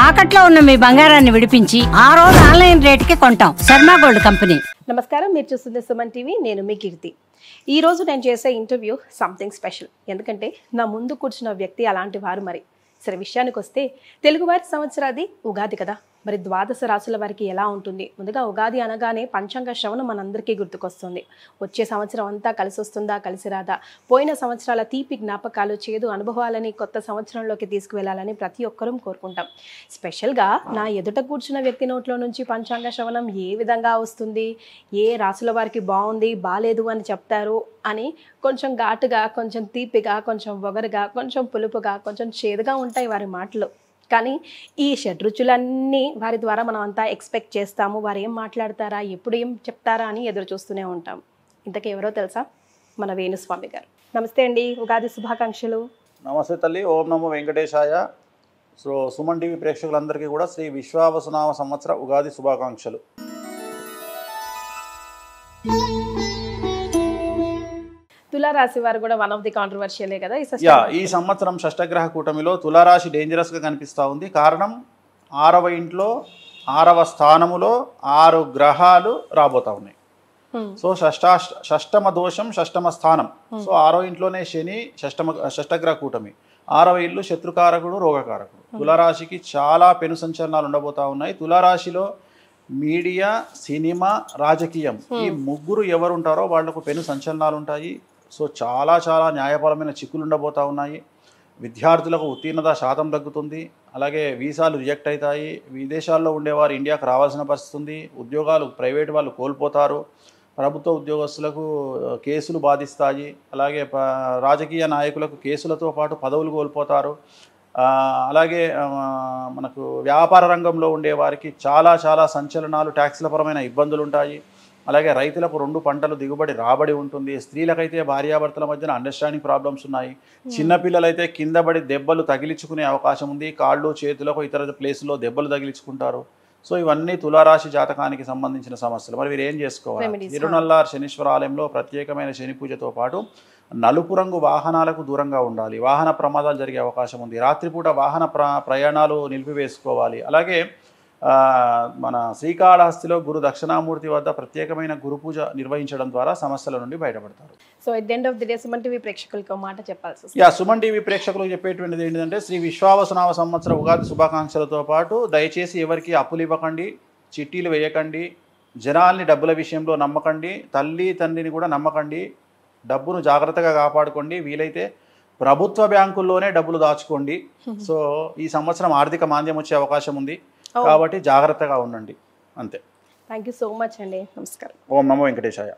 తాకట్లో ఉన్న మీ బంగారాన్ని విడిపించి ఆ రోజు ఆన్లైన్ రేటుకి కొంటాం. Sharma gold company. నమస్కారం, మీరు చూస్తుంది సుమన్ టీవీ. నేను మీ కీర్తి. ఈ రోజు నేను చేసే ఇంటర్వ్యూ సంథింగ్ స్పెషల్. ఎందుకంటే నా ముందు కూర్చున్న వ్యక్తి అలాంటి వారు. మరి సరే, విషయానికి వస్తే తెలుగువారి సంవత్సరాది ఉగాది కదా. మరి ద్వాదశ రాశుల వారికి ఎలా ఉంటుంది? ముందుగా ఉగాది అనగానే పంచాంగ శ్రవణం మనందరికీ గుర్తుకొస్తుంది. వచ్చే సంవత్సరం అంతా కలిసి వస్తుందా, కలిసి రాదా, పోయిన సంవత్సరాల తీపి జ్ఞాపకాలు, చేదు అనుభవాలని కొత్త సంవత్సరంలోకి తీసుకువెళ్ళాలని ప్రతి ఒక్కరూ కోరుకుంటాం. స్పెషల్గా నా ఎదుట కూర్చున్న వ్యక్తి నోట్లో నుంచి పంచాంగ శ్రవణం ఏ విధంగా వస్తుంది, ఏ రాశుల వారికి బాగుంది, బాలేదు అని చెప్తారు అని కొంచెం ఘాటుగా, కొంచెం తీపిగా, కొంచెం వగరుగా, కొంచెం పులుపుగా, కొంచెం చేదుగా ఉంటాయి వారి మాటలు. కానీ ఈ షడ్రుచులన్నీ వారి ద్వారా మనం అంతా ఎక్స్పెక్ట్ చేస్తాము. వారు ఏం మాట్లాడతారా, ఎప్పుడు ఏం చెప్తారా అని ఎదురు చూస్తూనే ఉంటాం. ఇంతకీ ఎవరో తెలుసా? మన వేణుస్వామి గారు. నమస్తే అండి, ఉగాది శుభాకాంక్షలు. నమస్తే తల్లి. ఓం నమో వెంకటేశాయ. సో సుమన్ టీవీ ప్రేక్షకులందరికీ కూడా శ్రీ విశ్వావసునామ సంవత్సర ఉగాది శుభాకాంక్షలు. తులారాశి వారు కూడా వన్ ఆఫ్ ది కాంట్రవర్షియలే కదా ఈ సంవత్సరం షష్టగ్రహ కూటమిలో తులారాశి డేంజరస్గా కనిపిస్తూ ఉంది. కారణం 6వ ఇంట్లో 6వ స్థానములో 6 గ్రహాలు రాబోతా ఉన్నాయి. సో షష్టమ దోషం, షష్టమ స్థానం. సో 6వ ఇంట్లోనే శని, షష్టగ్రహ కూటమి. 6వ ఇల్లు శత్రుకారకుడు, రోగకారకుడు. తులారాశికి చాలా పెను సంచలనాలు ఉండబోతా ఉన్నాయి. తులారాశిలో మీడియా, సినిమా, రాజకీయం ఈ ముగ్గురు ఎవరుంటారో వాళ్లకు పెను సంచలనాలు ఉంటాయి. సో చాలా చాలా న్యాయపరమైన చిక్కులు ఉండబోతూ ఉన్నాయి. విద్యార్థులకు ఉత్తీర్ణత శాతం తగ్గుతుంది. అలాగే వీసాలు రిజెక్ట్ అవుతాయి. విదేశాల్లో ఉండేవారు ఇండియాకు రావాల్సిన పరిస్థితి ఉంది. ఉద్యోగాలు ప్రైవేట్ వాళ్ళు కోల్పోతారు. ప్రభుత్వ ఉద్యోగస్తులకు కేసులు బాధిస్తాయి. అలాగే రాజకీయ నాయకులకు కేసులతో పాటు పదవులు కోల్పోతారు. అలాగే మనకు వ్యాపార రంగంలో ఉండేవారికి చాలా చాలా సంచలనాలు, ట్యాక్స్ల పరమైన ఇబ్బందులు ఉంటాయి. అలాగే రైతులకు 2 పంటలు దిగుబడి రాబడి ఉంటుంది. స్త్రీలకైతే భార్యాభర్తల మధ్యన అండర్స్టాండింగ్ ప్రాబ్లమ్స్ ఉన్నాయి. చిన్నపిల్లలైతే కింద పడి దెబ్బలు తగిలించుకునే అవకాశం ఉంది. కాళ్ళు, చేతులకు, ఇతర ప్లేసుల్లో దెబ్బలు తగిలించుకుంటారు. సో ఇవన్నీ తులారాశి జాతకానికి సంబంధించిన సమస్యలు. మరి వీరు ఏం చేసుకోవాలి? తిరునల్లార్ శనీశ్వర ఆలయంలో ప్రత్యేకమైన శని పూజతో పాటు నలుపు రంగు వాహనాలకు దూరంగా ఉండాలి. వాహన ప్రమాదాలు జరిగే అవకాశం ఉంది. రాత్రిపూట వాహన ప్రయాణాలు నిలిపివేసుకోవాలి. అలాగే మన శ్రీకాళహస్తిలో గురు దక్షిణామూర్తి వద్ద ప్రత్యేకమైన గురు పూజ నిర్వహించడం ద్వారా సమస్యల నుండి బయటపడతారు. So at the end of the day Suman TV ప్రేక్షకులకు మాట చెప్పాల్సి. సుమన్ టీవీ ప్రేక్షకులకు చెప్పేటువంటిది ఏంటంటే, శ్రీ విశ్వావసునామ సంవత్సర ఉగాది శుభాకాంక్షలతో పాటు దయచేసి ఎవరికి అప్పులు ఇవ్వకండి, చిట్టీలు వేయకండి, జనాల్ని డబ్బుల విషయంలో నమ్మకండి, తల్లి తండ్రిని కూడా నమ్మకండి. డబ్బును జాగ్రత్తగా కాపాడుకోండి. వీలైతే ప్రభుత్వ బ్యాంకుల్లోనే డబ్బులు దాచుకోండి. సో ఈ సంవత్సరం ఆర్థిక మాంద్యం వచ్చే అవకాశం ఉంది కాబట్టి జాగ్రత్తగా ఉండండి. అంతే. థ్యాంక్ యూ సో మచ్ అండి. నమస్కారం. ఓం నమో వెంకటేశాయ.